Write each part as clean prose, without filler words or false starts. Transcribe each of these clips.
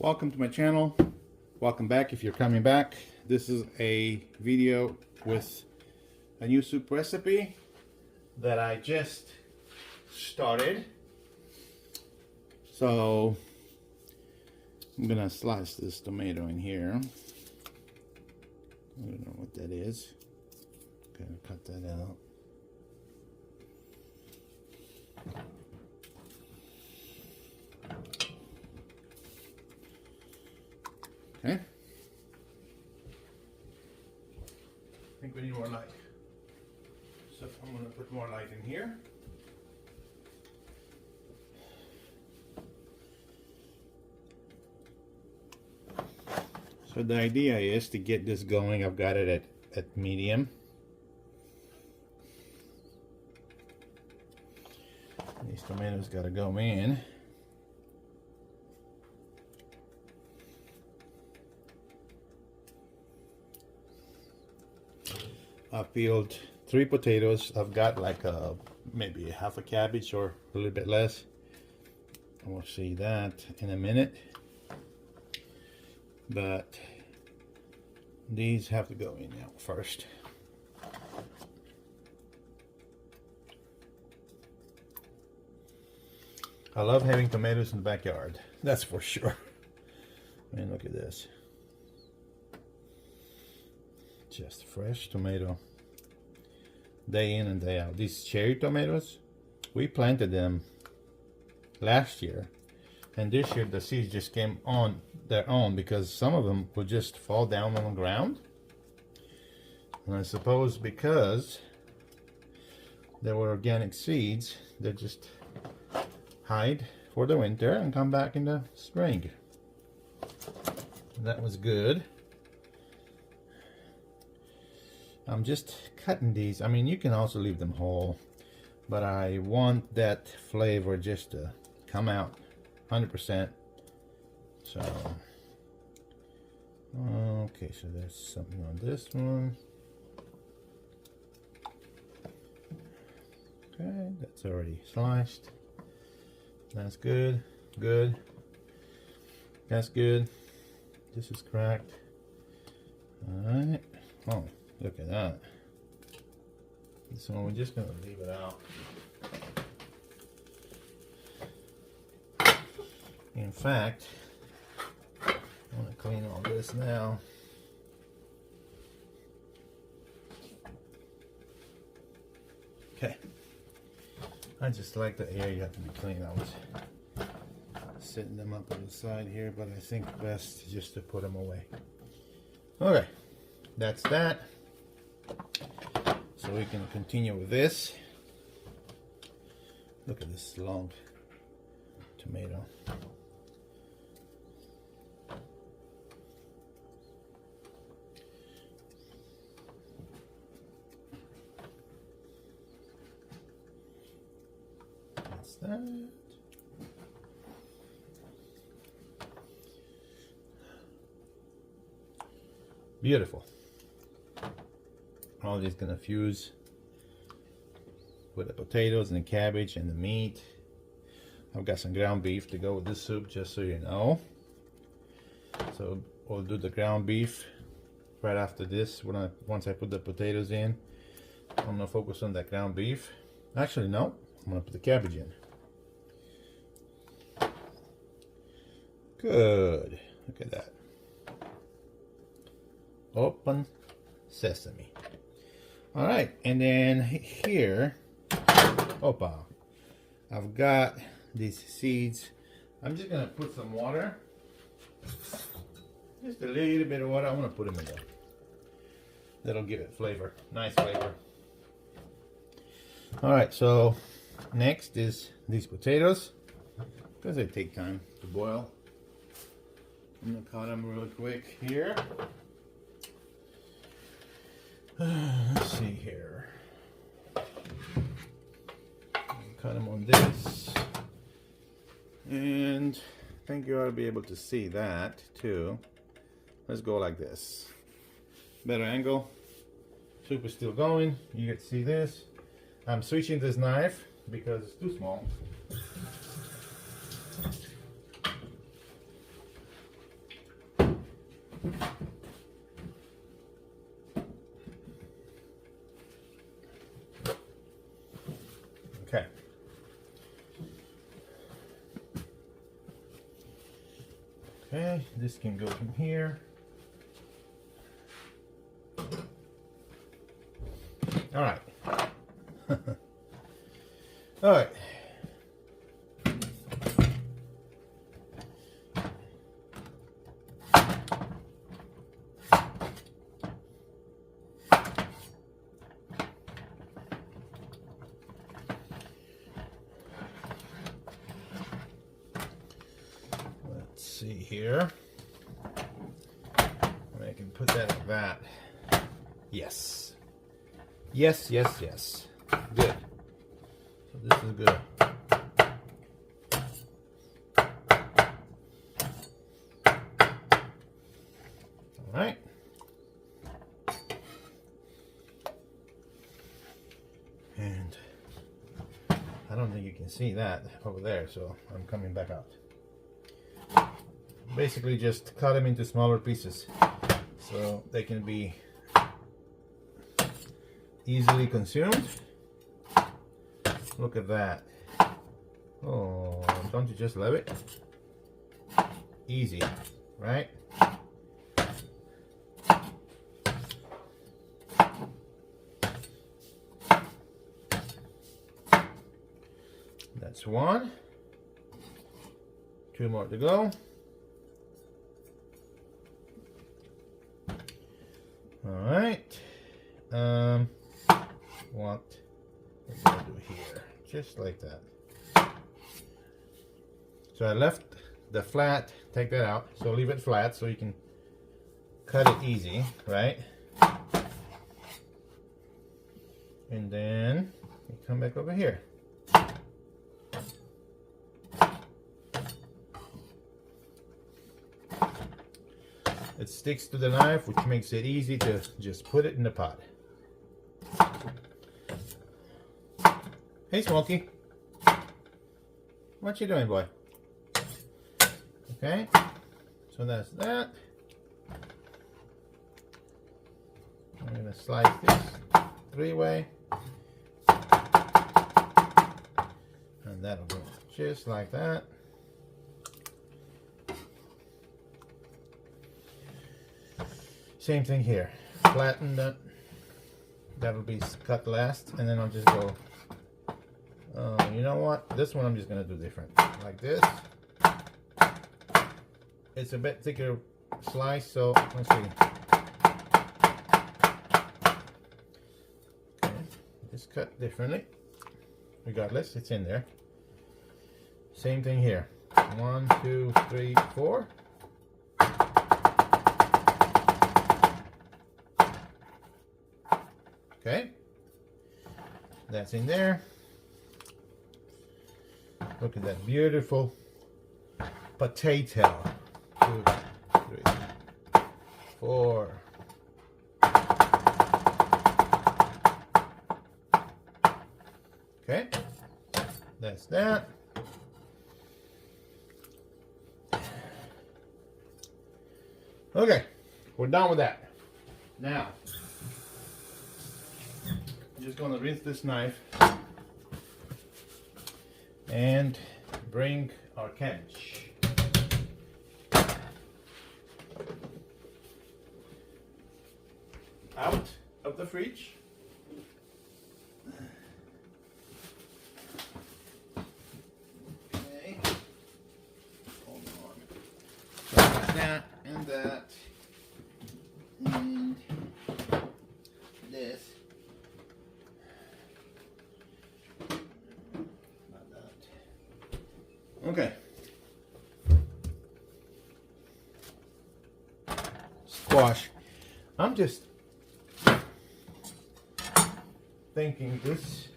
Welcome to my channel. Welcome back if you're coming back. This is a video with a new soup recipe that I just started. So I'm gonna slice this tomato in here. I don't know what that is. Gonna cut that out. Okay. I think we need more light. So I'm going to put more light in here. So the idea is to get this going. I've got it at medium. These tomatoes got to go in. I peeled 3 potatoes. I've got like maybe half a cabbage or a little bit less. We'll see that in a minute. But these have to go in now first. I love having tomatoes in the backyard. That's for sure. I mean, look at this. Just fresh tomato, day in and day out. These cherry tomatoes, we planted them last year, and this year the seeds just came on their own because some of them would just fall down on the ground. And I suppose because they were organic seeds, they just hide for the winter and come back in the spring. That was good. I'm just cutting these. I mean, you can also leave them whole, but I want that flavor just to come out 100%. So, okay, so there's something on this one. Okay, that's already sliced. That's good, good. That's good. This is cracked. All right. Oh. Look at that. So we're just going to leave it out. In fact, I want to clean all this now. Okay. I just like the area to be clean. I was setting them up on the side here, but I think best just to put them away. Okay, that's that. So we can continue with this. Look at this long tomato. That's that. Beautiful. All these gonna fuse with the potatoes and the cabbage and the meat. I've got some ground beef to go with this soup, just so you know. So we'll do the ground beef right after this. Once I put the potatoes in, I'm gonna focus on that ground beef. Actually, no, I'm gonna put the cabbage in. Good. Look at that. Open sesame. All right, and then here, opa, I've got these seeds. I'm just gonna put some water, just a little bit of water. I want to put them in there. That'll give it flavor, nice flavor. All right, so next is these potatoes, because they take time to boil. I'm gonna cut them real quick here. Let's see here. Cut them on this, and I think you ought to be able to see that too. Let's go like this. Better angle. Soup is still going. You get to see this. I'm switching this knife because it's too small. Okay, this can go from here. All right. All right. Let's see here. I can put that like that. Yes. Yes, yes, yes. Good. So this is good. All right. And I don't think you can see that over there, so I'm coming back out. Basically just cut them into smaller pieces so they can be easily consumed. Look at that. Oh, don't you just love it? Easy, right? That's one. Two more to go. All right. What we're gonna do here, just like that. So I left the flat, take that out, so leave it flat so you can cut it easy, right? And then you come back over here. It sticks to the knife, which makes it easy to just put it in the pot. Hey, Smokey. What you doing, boy? Okay, so that's that. I'm gonna slice this three-way. And that'll go just like that. Same thing here. Flatten that. That'll be cut last, and then I'll just go. You know what? This one I'm just gonna do different. Like this. It's a bit thicker slice, so let's see. Okay, just cut differently. Regardless, it's in there. Same thing here. 1, 2, 3, 4. Okay, that's in there. Look at that beautiful potato. 2, 3, 4. Okay, that's that. Okay, we're done with that. Now, I'm just going to rinse this knife and bring our cabbage. Out of the fridge. Okay. Hold on. So that and that. And this. Not that. Okay. Squash. I'm just thinking this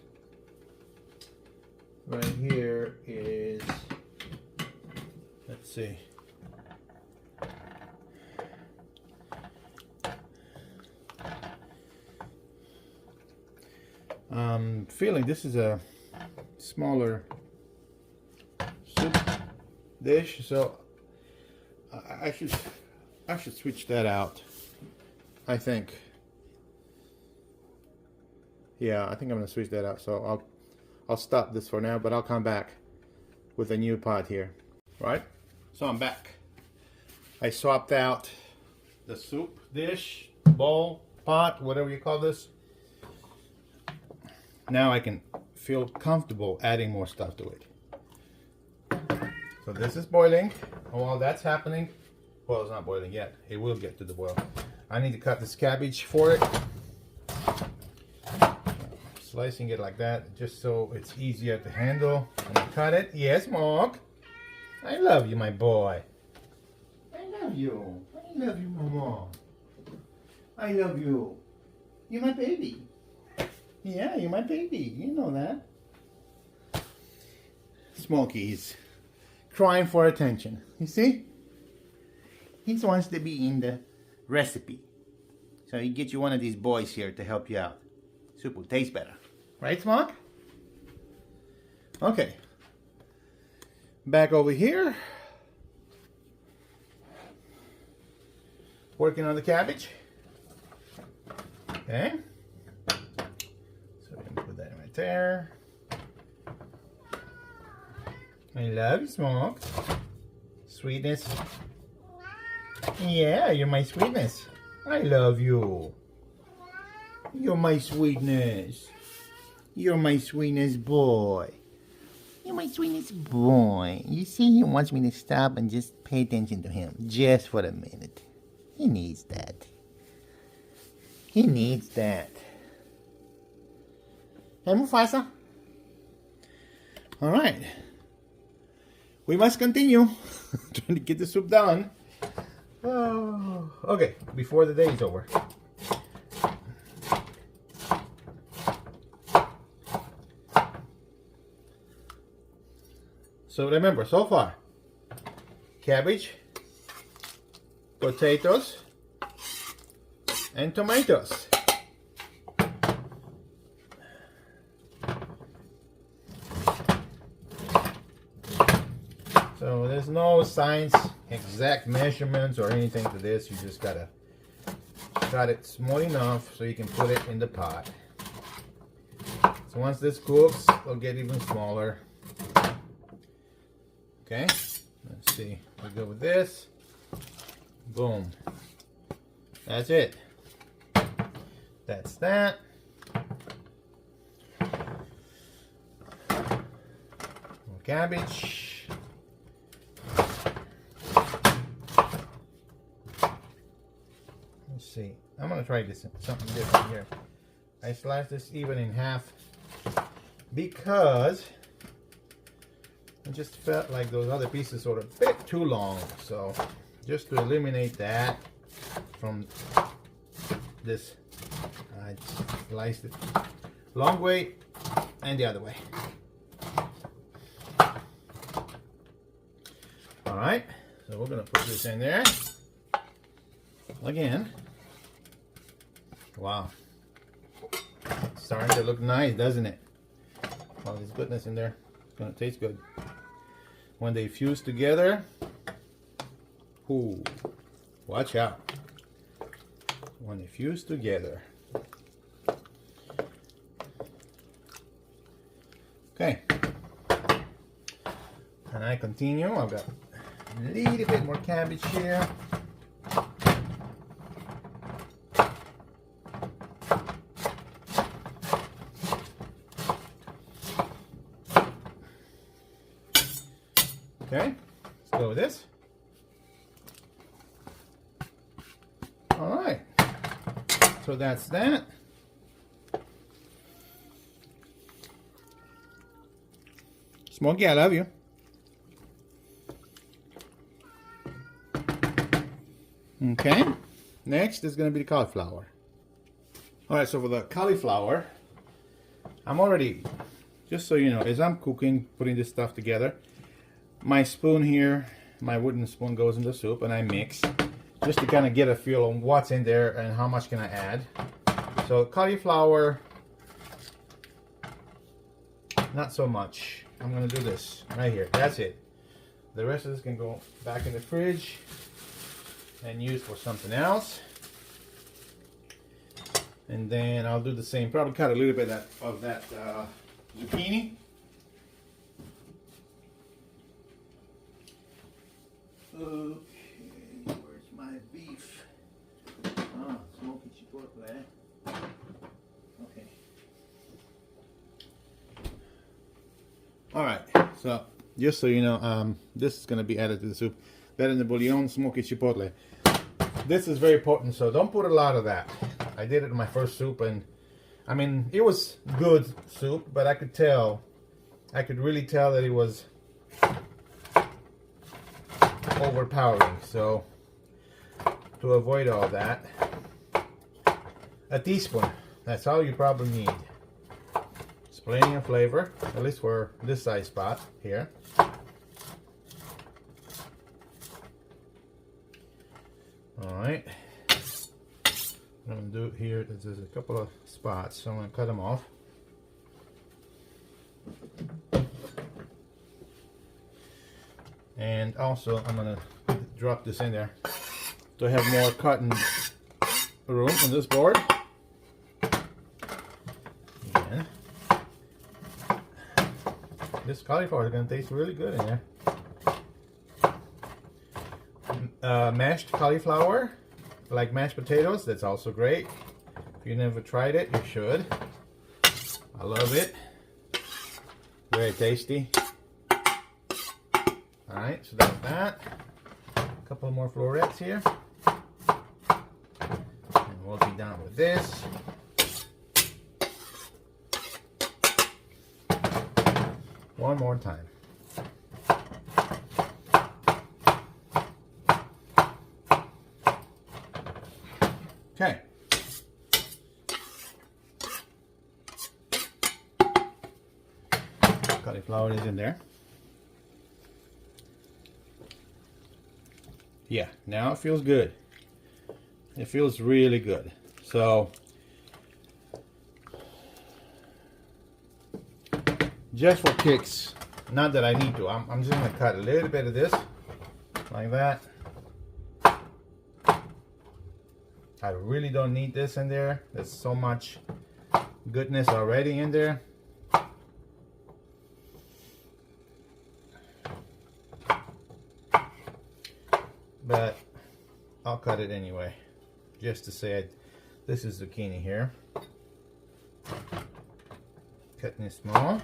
right here is, let's see, I'm feeling this is a smaller soup dish, so I should switch that out, I think. Yeah, I think I'm gonna switch that out. So I'll stop this for now, but I'll come back with a new pot here. Right? So I'm back. I swapped out the soup dish, bowl, pot, whatever you call this. Now I can feel comfortable adding more stuff to it. So this is boiling. While that's happening, well, it's not boiling yet. It will get to the boil. I need to cut this cabbage for it. Slicing it like that, just so it's easier to handle. And I cut it. Yes, Mark. I love you, my boy. I love you. I love you, Mama. I love you. You're my baby. Yeah, you're my baby. You know that. Smokey's crying for attention. You see? He wants to be in the recipe. So he gets you one of these boys here to help you out. Soup will taste better. Right, Smoke? Okay. Back over here. Working on the cabbage. Okay. So we're going to put that right there. I love you, Smoke. Sweetness. Yeah, you're my sweetness. I love you. You're my sweetness. You're my sweetness boy. You're my sweetness boy. You see, he wants me to stop and just pay attention to him. Just for a minute. He needs that. He needs that. Hey, Mufasa. Alright. We must continue. Trying to get the soup done. Oh, okay, before the day is over. So remember, so far, cabbage, potatoes, and tomatoes. So there's no science, exact measurements or anything to this. You just gotta cut it small enough so you can put it in the pot. So once this cooks, it'll get even smaller. Okay, let's see. We go with this. Boom. That's it. That's that. More cabbage. Let's see. I'm gonna try this something different here. I sliced this even in half because I just felt like those other pieces were a bit too long. So just to eliminate that from this, I sliced it long way and the other way. All right, so we're gonna put this in there again. Wow, it's starting to look nice, doesn't it? All this goodness in there. It's gonna taste good when they fuse together. Ooh, watch out when they fuse together. Okay, and I continue. I've got a little bit more cabbage here. Okay, let's go with this. All right, so that's that. Smokey, I love you. Okay, next is going to be the cauliflower. All right, so for the cauliflower, I'm already, just so you know, as I'm cooking, putting this stuff together, my spoon here, my wooden spoon goes in the soup and I mix just to kind of get a feel on what's in there and how much can I add. So cauliflower, not so much. I'm gonna do this right here. That's it. The rest of this can go back in the fridge and use for something else. And then I'll do the same. Probably cut a little bit of that zucchini. Okay. So, just so you know, this is going to be added to the soup. Better than the Bullion, smoky Chipotle. This is very potent, so don't put a lot of that. I did it in my first soup, and I mean, it was good soup, but I could really tell that it was overpowering. So, to avoid all that, a teaspoon. That's all you probably need. It's plenty of flavor, at least for this size pot here. Alright. I'm going to do it here. There's a couple of spots, so I'm going to cut them off. And also, I'm going to drop this in there to have more cutting room on this board. Again. This cauliflower is going to taste really good in there. Mashed cauliflower, like mashed potatoes, that's also great. If you never tried it, you should. I love it. Very tasty. Alright, so that's that. A couple more florets here. And we'll be done with this. One more time. Okay. Cauliflower is in there. Yeah, now it feels good. It feels really good. So, just for kicks, not that I need to, I'm just going to cut a little bit of this, like that. I really don't need this in there. There's so much goodness already in there. But I'll cut it anyway, just to say this is zucchini here. Cutting it small.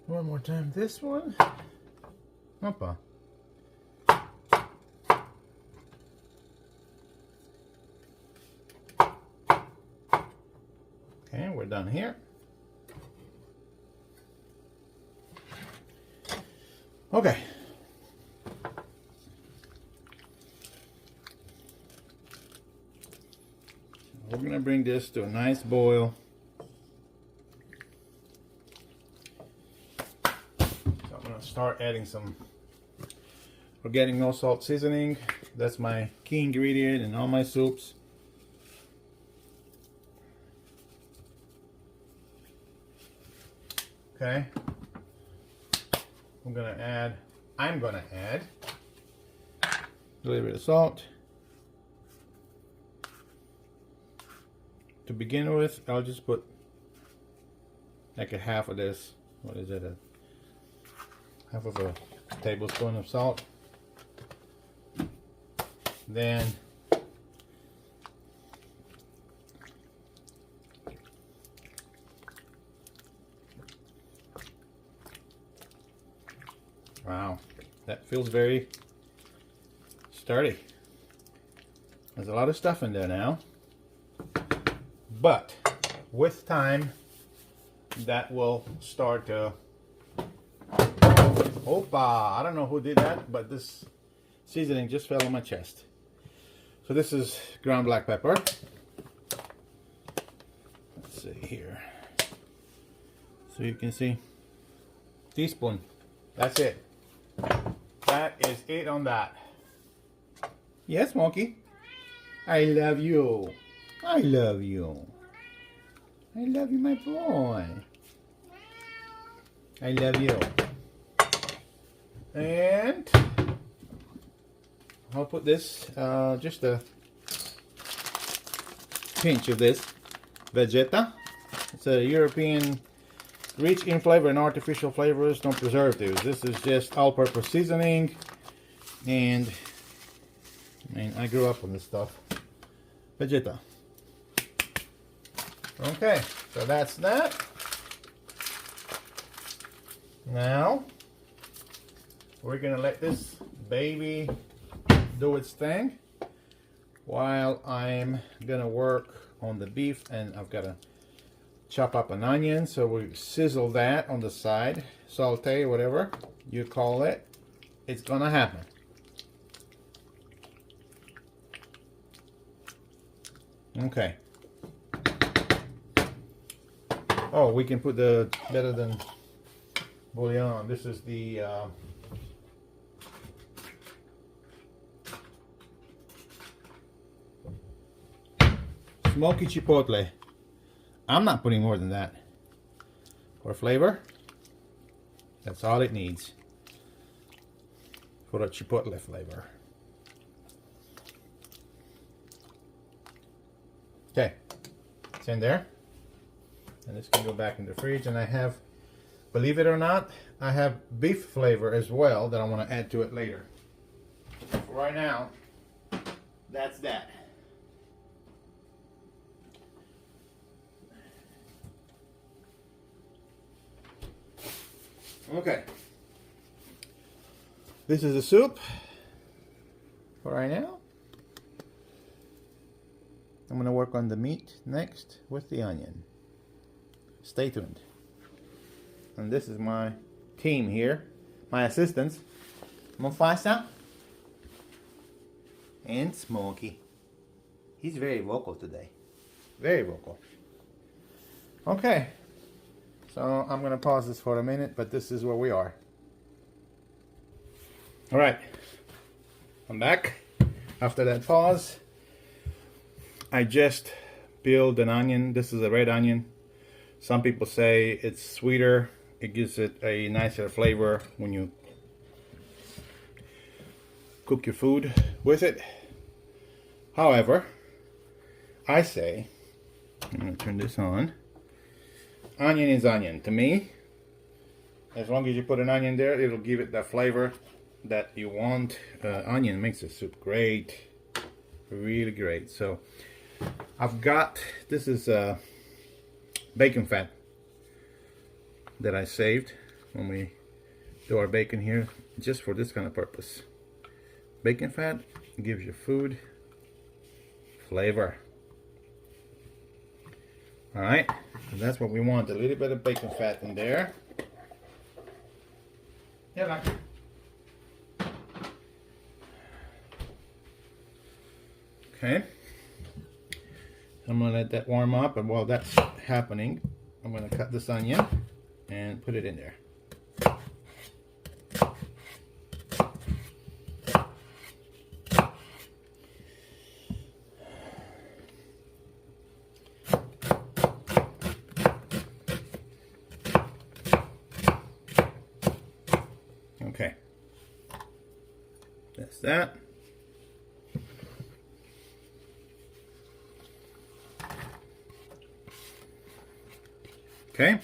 One more time, this one. Hoppa. Okay, we're done here. Okay. We're going to bring this to a nice boil. Start adding some organic no salt seasoning. That's my key ingredient in all my soups. Okay, I'm gonna add a little bit of salt. To begin with, I'll just put like a half of this. What is it? Half of a tablespoon of salt. Then wow, that feels very sturdy. There's a lot of stuff in there now, but with time that will start to Opa! I don't know who did that, but this seasoning just fell on my chest. So this is ground black pepper. Let's see here. So you can see. Teaspoon. That's it. That is it on that. Yes, Monkey. I love you. I love you. I love you, my boy. I love you. And I'll put this, just a pinch of this Vegeta. It's a European, rich in flavor and artificial flavors, no preservatives. This is just all-purpose seasoning, and I mean, I grew up on this stuff. Vegeta. Okay, so that's that. Now we're gonna let this baby do its thing while I'm gonna work on the beef, and I've got to chop up an onion, so we sizzle that on the side, saute, whatever you call it. It's gonna happen. Okay. Oh, we can put the better than Bullion. This is the smoky Chipotle. I'm not putting more than that. For flavor, that's all it needs. For a Chipotle flavor. Okay, it's in there. And this can go back in the fridge. And I have, believe it or not, I have beef flavor as well that I want to add to it later. For right now, that's that. Okay. This is the soup for right now. I'm going to work on the meat next with the onion. Stay tuned. And this is my team here, my assistants, Mufasa and Smokey. He's very vocal today. Very vocal. Okay. So I'm going to pause this for a minute, but this is where we are. All right. I'm back after that pause. I just peeled an onion. This is a red onion. Some people say it's sweeter. It gives it a nicer flavor when you cook your food with it. However, I say, I'm going to turn this on. Onion is onion. To me, as long as you put an onion there, it'll give it that flavor that you want. Onion makes the soup great. Really great. So I've got, this is bacon fat that I saved when we do our bacon here, just for this kind of purpose. Bacon fat gives your food flavor. Alright, so that's what we want, a little bit of bacon fat in there. Yeah, like. Okay. I'm going to let that warm up, and while that's happening, I'm going to cut this onion and put it in there. Okay. That's that. Okay.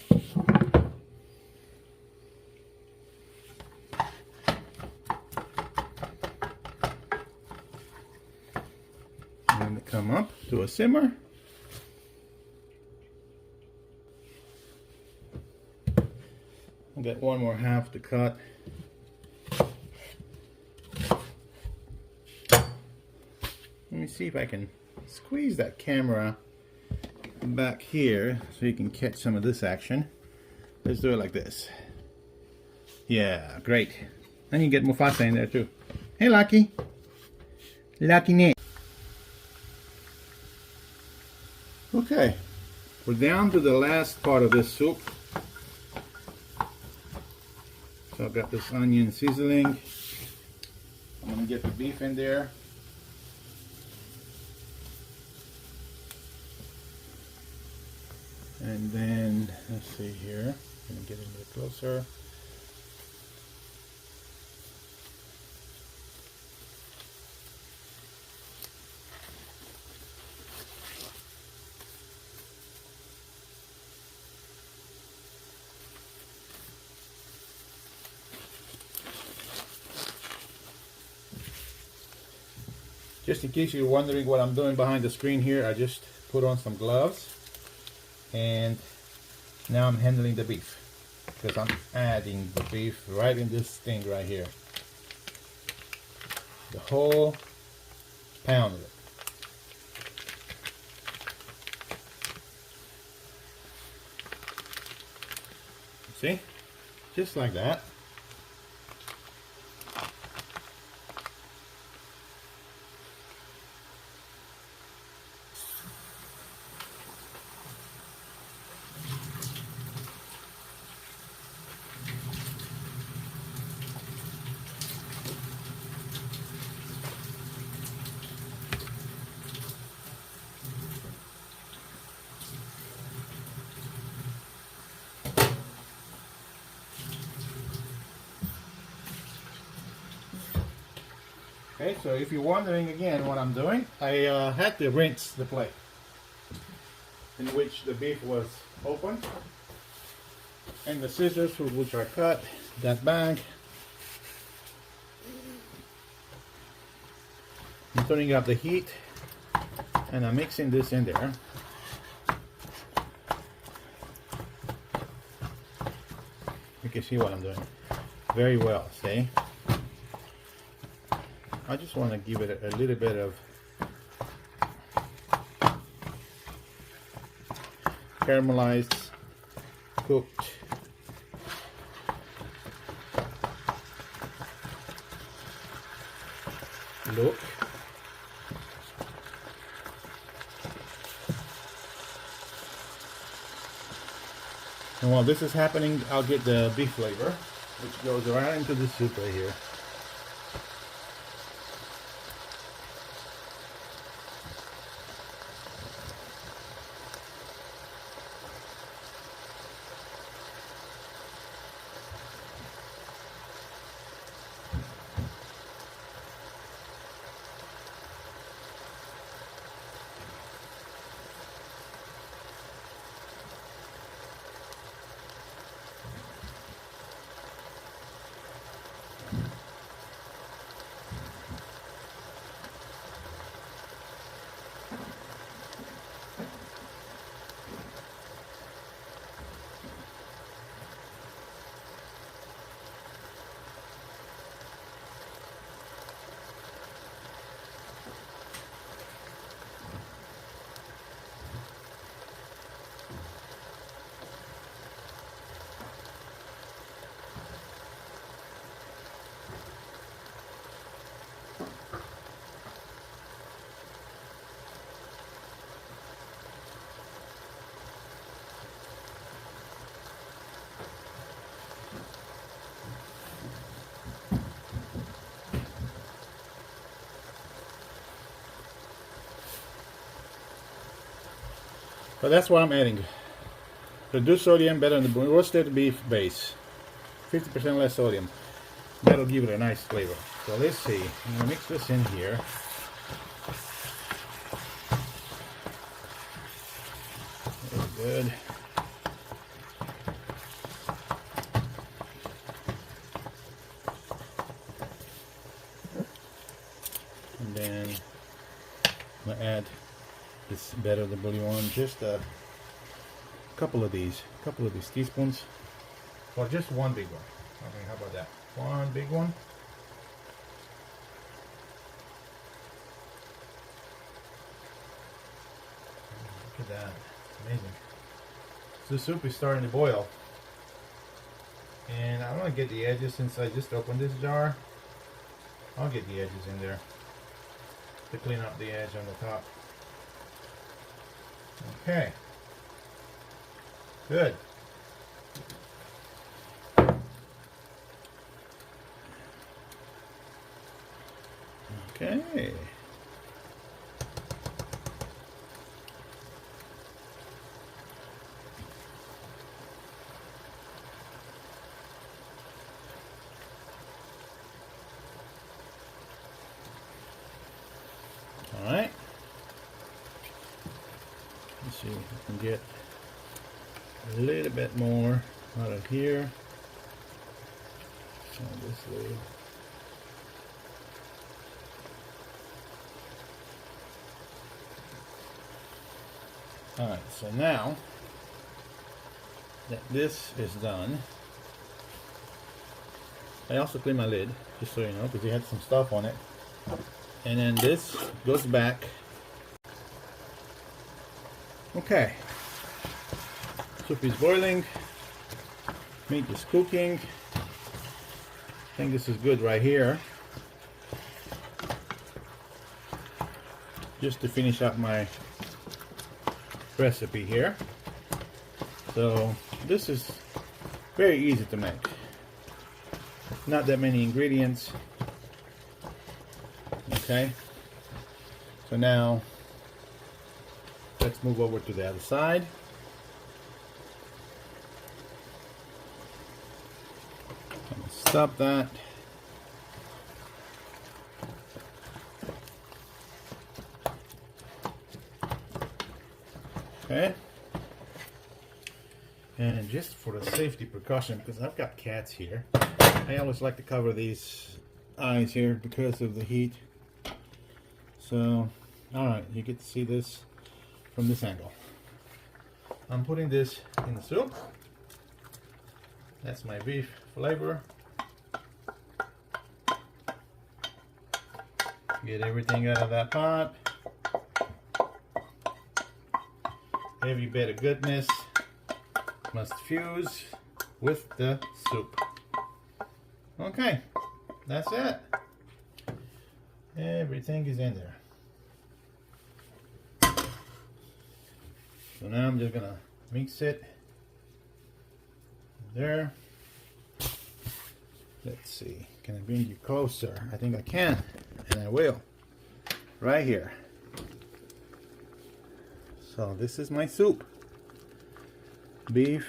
I'm going to come up to a simmer. I've got one more half to cut. Let me see if I can squeeze that camera back here so you can catch some of this action. Let's do it like this. Yeah, great. And you get Mufasa in there too. Hey, Lucky. Lucky Nick. Okay, we're down to the last part of this soup. So I've got this onion sizzling. I'm gonna get the beef in there. And then, let's see here, I'm going to get a bit closer. Just in case you're wondering what I'm doing behind the screen here, I just put on some gloves and now I'm handling the beef because I'm adding the beef right in this thing right here. The whole pound of it. See? Just like that. Okay, so if you're wondering again what I'm doing, I had to rinse the plate in which the beef was open, and the scissors with which I cut that bag. I'm turning up the heat and I'm mixing this in there. You can see what I'm doing very well, see? I just want to give it a little bit of caramelized, cooked look. And while this is happening, I'll get the beef flavor, which goes right into the soup right here. But that's what I'm adding. Reduced sodium, better than the roasted beef base. 50% less sodium. That'll give it a nice flavor. So let's see. I'm gonna mix this in here. Very good. And then I'm gonna add this better the bouillon, just a couple of these teaspoons, or just one big one. Okay, how about that? One big one. Look at that, amazing. So the soup is starting to boil, and I want to get the edges since I just opened this jar. I'll get the edges in there to clean up the edge on the top. Okay, good. Okay. All right. Let's see if I can get a little bit more out of here. This way. Alright, so now that this is done, I also clean my lid, just so you know, because it had some stuff on it. And then this goes back. Okay. Soup is boiling. Meat is cooking. I think this is good right here. Just to finish up my recipe here. So this is very easy to make. Not that many ingredients. Okay. So now let's move over to the other side. Stop that. Okay. And just for the safety precaution, because I've got cats here, I always like to cover these eyes here because of the heat. So, alright, you get to see this from this angle. I'm putting this in the soup. That's my beef flavor. Get everything out of that pot. Every bit of goodness must fuse with the soup. Okay, that's it. Everything is in there. So now I'm just gonna mix it there. Let's see, can I bring you closer? I think I can, and I will. Right here. So this is my soup. Beef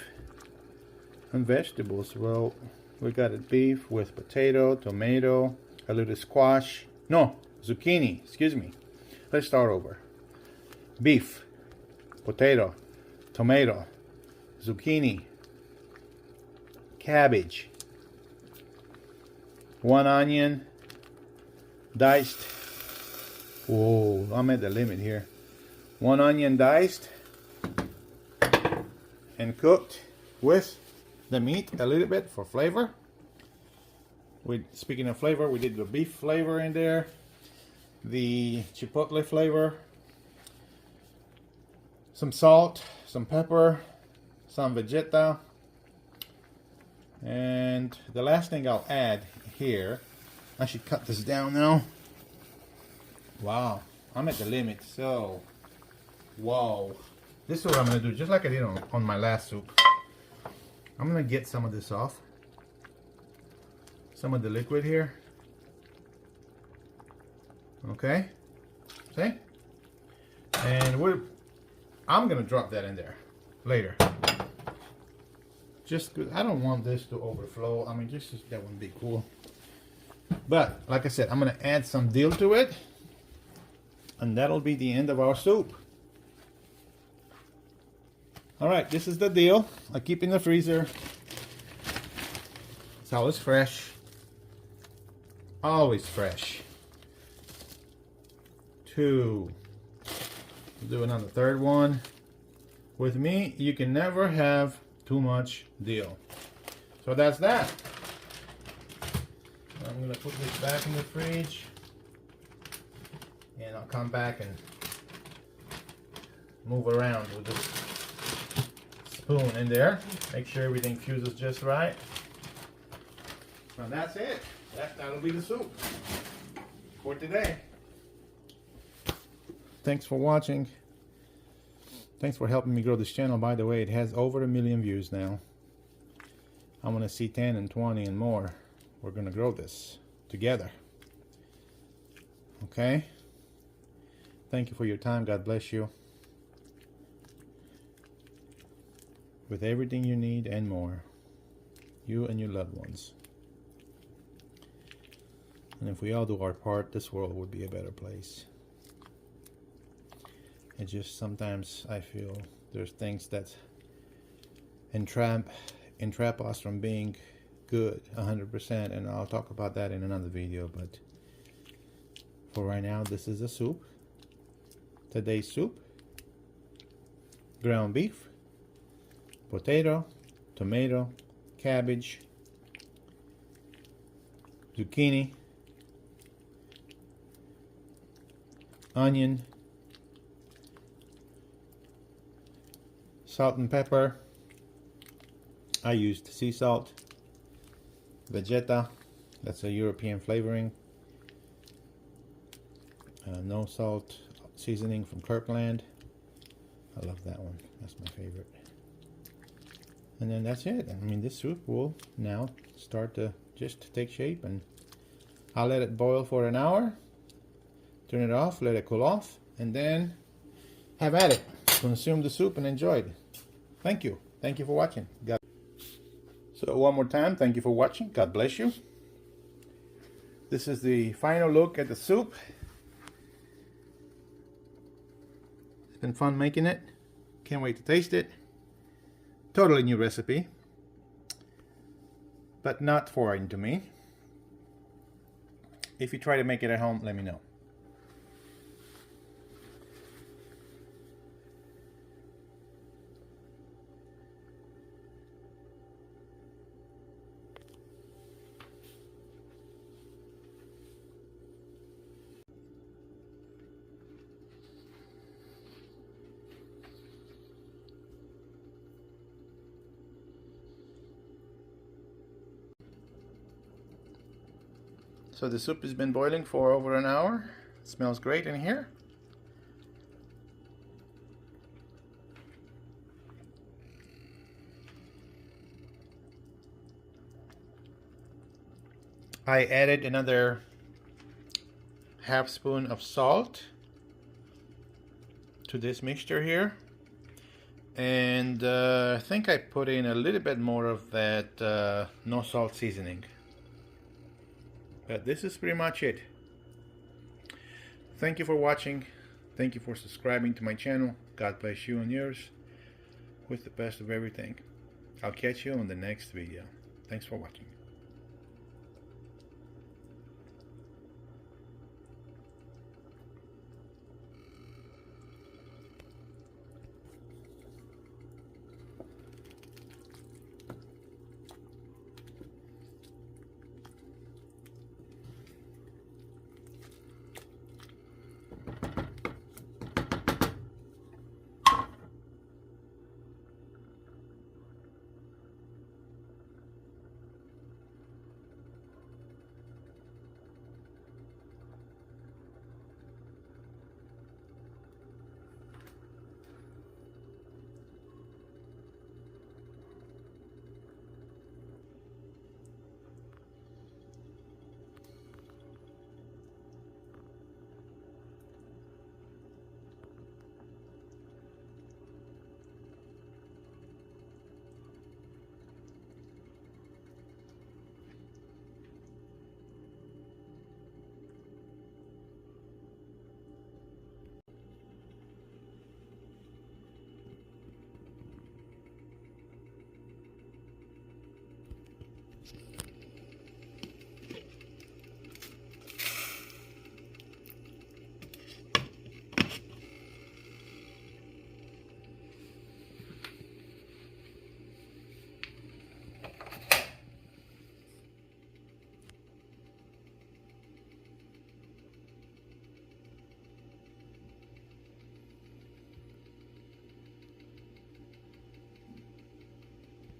and vegetables. Well, we got it beef with potato, tomato, a little squash. No, zucchini, excuse me. Let's start over. Beef, potato, tomato, zucchini, cabbage, 1 onion, diced. Whoa, I'm at the limit here. 1 onion diced and cooked with the meat a little bit for flavor. Speaking of flavor, we did the beef flavor in there, the chipotle flavor, some salt, some pepper, some Vegeta, and the last thing I'll add here, I should cut this down now. Wow, I'm at the limit. So whoa, this is what I'm gonna do, just like I did on my last soup. I'm gonna get some of this off, some of the liquid here. Okay, see? And I'm gonna drop that in there later. Just good. I don't want this to overflow. I mean, just that wouldn't be cool. But like I said, I'm gonna add some dill to it, and that'll be the end of our soup. All right, this is the dill. I keep in the freezer. It's always fresh. Always fresh. 2. Do another third one. With me, you can never have too much dill. So that's that. I'm gonna put this back in the fridge, and I'll come back and move around with this spoon in there. Make sure everything fuses just right. And that's it. That'll be the soup for today. Thanks for watching. Thanks for helping me grow this channel. By the way, it has over 1 million views now. I want to see 10 and 20 and more. We're going to grow this together. Okay? Thank you for your time. God bless you. With everything you need and more. You and your loved ones. And if we all do our part, this world would be a better place. It just sometimes I feel there's things that entrap us from being good 100%, and I'll talk about that in another video. But for right now, this is a soup. Today's soup. ground beef, potato, tomato, cabbage, zucchini, onion, salt and pepper. I used sea salt, Vegeta, that's a European flavoring, no salt seasoning from Kirkland. I love that one, that's my favorite. And then that's it. I mean, this soup will now start to just take shape, and I'll let it boil for an hour, turn it off, let it cool off, and then have at it. Consume the soup and enjoy it. Thank you. Thank you for watching. So one more time, thank you for watching. God bless you. This is the final look at the soup. It's been fun making it. Can't wait to taste it. Totally new recipe, but not foreign to me. If you try to make it at home, let me know. So the soup has been boiling for over an hour. It smells great in here. I added another half spoon of salt to this mixture here. And I think I put in a little bit more of that no salt seasoning. But this is pretty much it. Thank you for watching. Thank you for subscribing to my channel. God bless you and yours with the best of everything. I'll catch you on the next video. Thanks for watching.